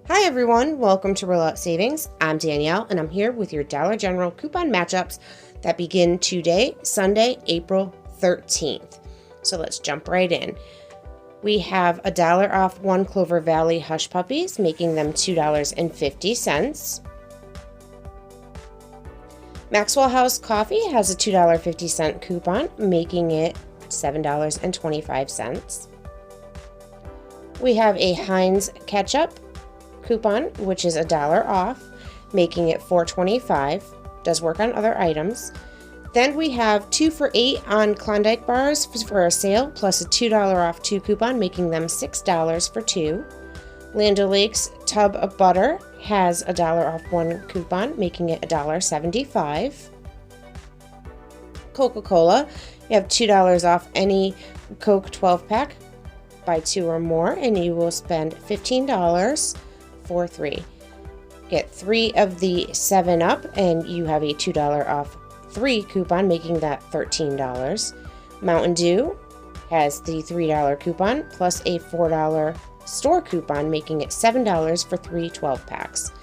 Hi everyone, welcome to Rollout Savings. I'm Danielle and I'm here with your Dollar General coupon matchups that begin today, Sunday, April 13th. So let's jump right in. We have $1 off 1 Clover Valley Hush Puppies, making them $2.50. Maxwell House Coffee has a $2.50 coupon, making it $7.25. We have a Heinz Ketchup coupon, which is $1 off, making it $4.25. Does work on other items. Then we have 2 for $8 on Klondike bars for a sale, plus a $2 off 2 coupon, making them $6 for 2. Land O'Lakes tub of butter has $1 off 1 coupon, making it $1.75. Coca-Cola, you have $2 off any Coke 12-pack. Buy 2 or more, and you will spend $15 for 3. Get 3 of the 7-Up, and you have a $2 off 3 coupon, making that $13. Mountain Dew has the $3 coupon, plus a $4 store coupon, making it $7 for 3 12-packs.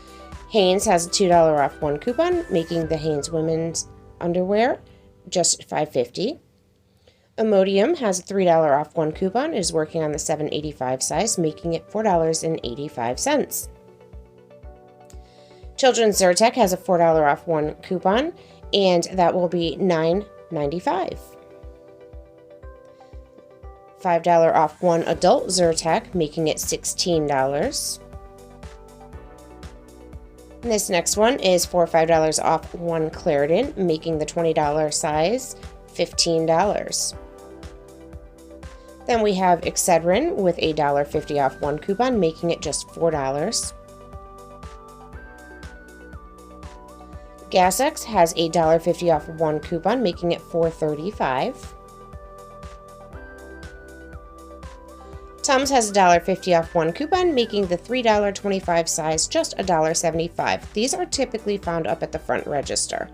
Hanes has a $2 off 1 coupon, making the Hanes women's underwear just $5.50. Imodium has a $3 off 1 coupon, is working on the 785 size, making it $4.85. Children's Zyrtec has a $4 off 1 coupon, and that will be $9.95. $5 off 1 adult Zyrtec, making it $16. And this next one is for $5 off 1 Claritin, making the $20 size $15. Then we have Excedrin with a $1.50 off 1 coupon, making it just $4. GasX has a $1.50 off 1 coupon, making it $4.35. Tums has a $1.50 off 1 coupon, making the $3.25 size just $1.75. These are typically found up at the front register.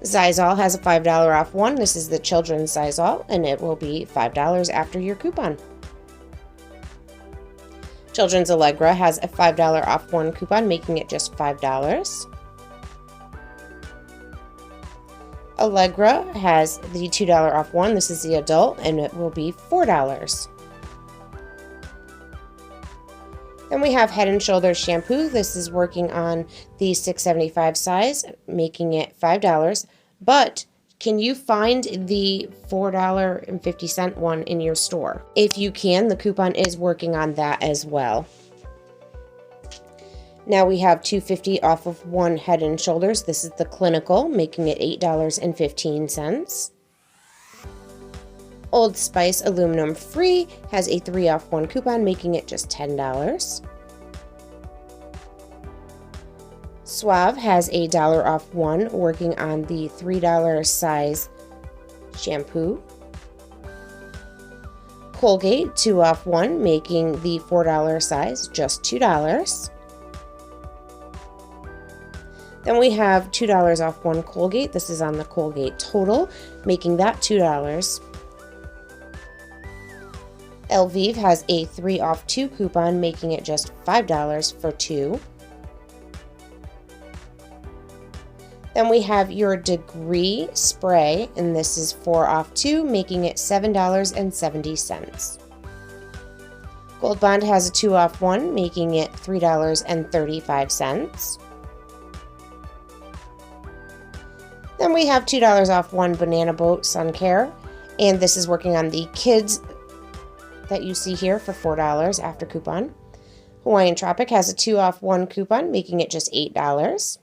Xyzal has a $5 off 1. This is the children's Xyzal, and it will be $5 after your coupon. Children's Allegra has a $5 off 1 coupon, making it just $5. Allegra has the $2 off 1. This is the adult, and it will be $4. Then we have Head & Shoulders shampoo. This is working on the 675 size, making it $5. But can you find the $4.50 one in your store? If you can, the coupon is working on that as well. Now we have $2.50 off of 1 Head & Shoulders. This is the Clinical, making it $8.15. Old Spice Aluminum Free has a 3 off 1 coupon, making it just $10. Suave has a $1 off 1, working on the $3 size shampoo. Colgate 2 off 1, making the $4 size just $2. Then we have $2 off 1 Colgate. This is on the Colgate Total, making that $2. Elvive has a 3 off 2 coupon, making it just $5 for 2. Then we have your Degree Spray, and this is 4 off 2, making it $7.70. Gold Bond has a 2 off 1, making it $3.35. Then we have $2 off 1 Banana Boat Sun Care, and this is working on the kids that you see here for $4 after coupon. Hawaiian Tropic has a 2 off 1 coupon, making it just $8.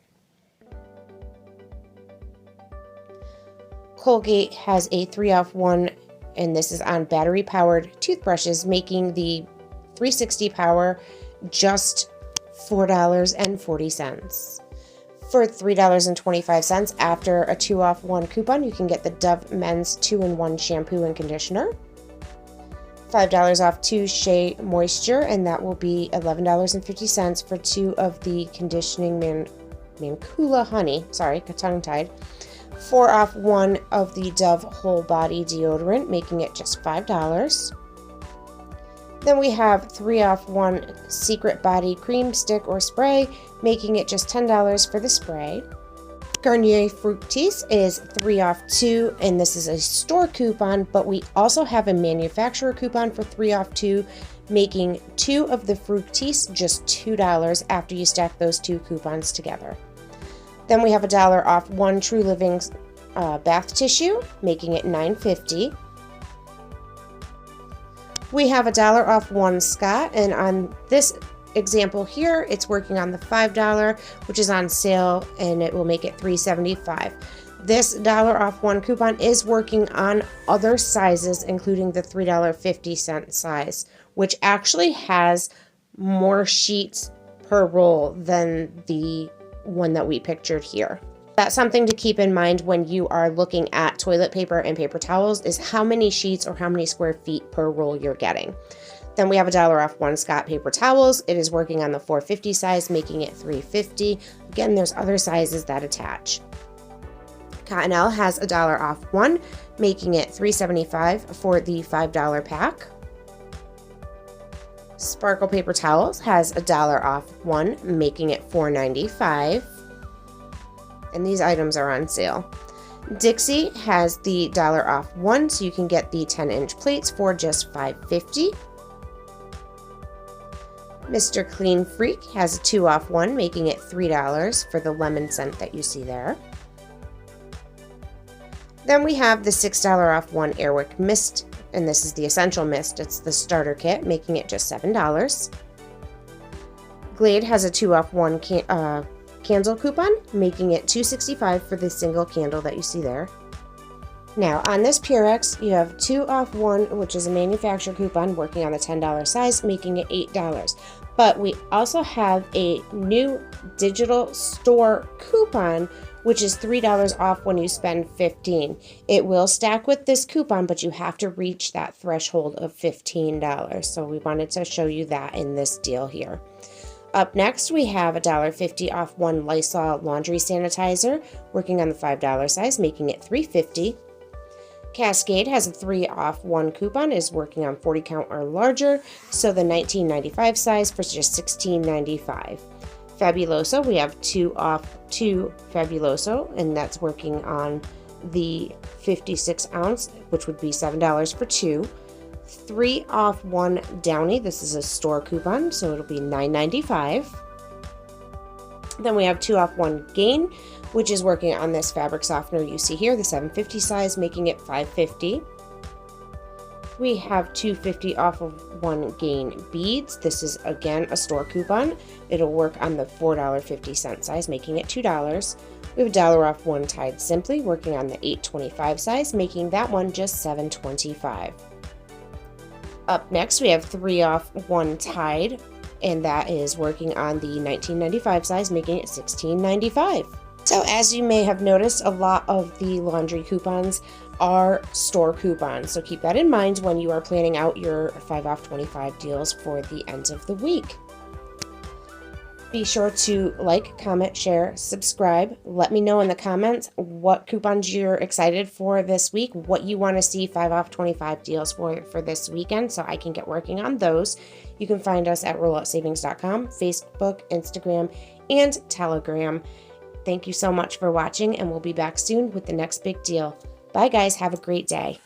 Colgate has a 3 off 1, and this is on battery powered toothbrushes, making the 360 power just $4.40. For $3.25 after a 2 off 1 coupon, you can get the Dove Men's 2-in-1 shampoo and conditioner. $5 off 2 Shea Moisture, and that will be $11.50 for 2 of the conditioning Mancula Honey. Sorry, got tongue-tied. 4 off 1 of the Dove Whole Body Deodorant, making it just $5. Then we have 3 off 1 Secret Body Cream Stick or Spray, making it just $10 for the spray. Garnier Fructis is 3 off 2, and this is a store coupon, but we also have a manufacturer coupon for 3 off 2, making 2 of the Fructis just $2 after you stack those 2 coupons together. Then we have $1 off 1 True Living bath tissue, making it $9.50. We have $1 off 1 Scott, and on this example here, it's working on the $5, which is on sale, and it will make it $3.75. This $1 off 1 coupon is working on other sizes, including the $3.50 size, which actually has more sheets per roll than the one that we pictured here. That's something to keep in mind when you are looking at toilet paper and paper towels, is how many sheets or how many square feet per roll you're getting. Then we have $1 off 1 Scott paper towels. It is working on the $4.50 size, making it $3.50. Again, there's other sizes that attach. Cottonelle has $1 off 1, making it $3.75 for the $5 pack. Sparkle paper towels has $1 off 1, making it $4.95. And these items are on sale. Dixie has the $1 off 1, so you can get the 10-inch plates for just $5.50. Mr. Clean Freak has a 2 off 1, making it $3 for the lemon scent that you see there. Then we have the $6 off 1 Airwick Mist, and this is the Essential Mist. It's the starter kit, making it just $7. Glade has a 2 off 1 candle coupon, making it $2.65 for the single candle that you see there. Now on this Purex, you have 2 off 1, which is a manufacturer coupon working on the $10 size, making it $8. But we also have a new digital store coupon, which is $3 off when you spend $15. It will stack with this coupon, but you have to reach that threshold of $15. So we wanted to show you that in this deal here. Up next, we have $1.50 off 1 Lysol laundry sanitizer, working on the $5 size, making it $3.50. Cascade has a 3 off 1 coupon, is working on 40 count or larger, so the $19.95 size for just $16.95. Fabuloso, we have 2 off 2 Fabuloso, and that's working on the 56 ounce, which would be $7 for 2. 3 off 1 Downy. This is a store coupon, so it'll be $9.95. Then we have 2 off 1 Gain, which is working on this fabric softener you see here, the 750 size, making it $5.50. We have 2.50 off of 1 Gain Beads. This is again a store coupon. It'll work on the $4.50 size, making it $2. We have $1 off 1 Tide Simply, working on the $8.25 size, making that one just $7.25. Up next, we have 3 off 1 Tide, and that is working on the $19.95 size, making it $16.95. So as you may have noticed, a lot of the laundry coupons are store coupons. So keep that in mind when you are planning out your 5 off 25 deals for the end of the week. Be sure to like, comment, share, subscribe. Let me know in the comments what coupons you're excited for this week, what you want to see 5 off 25 deals for this weekend, so I can get working on those. You can find us at rolloutsavings.com, Facebook, Instagram, and Telegram. Thank you so much for watching, and we'll be back soon with the next big deal. Bye guys, have a great day.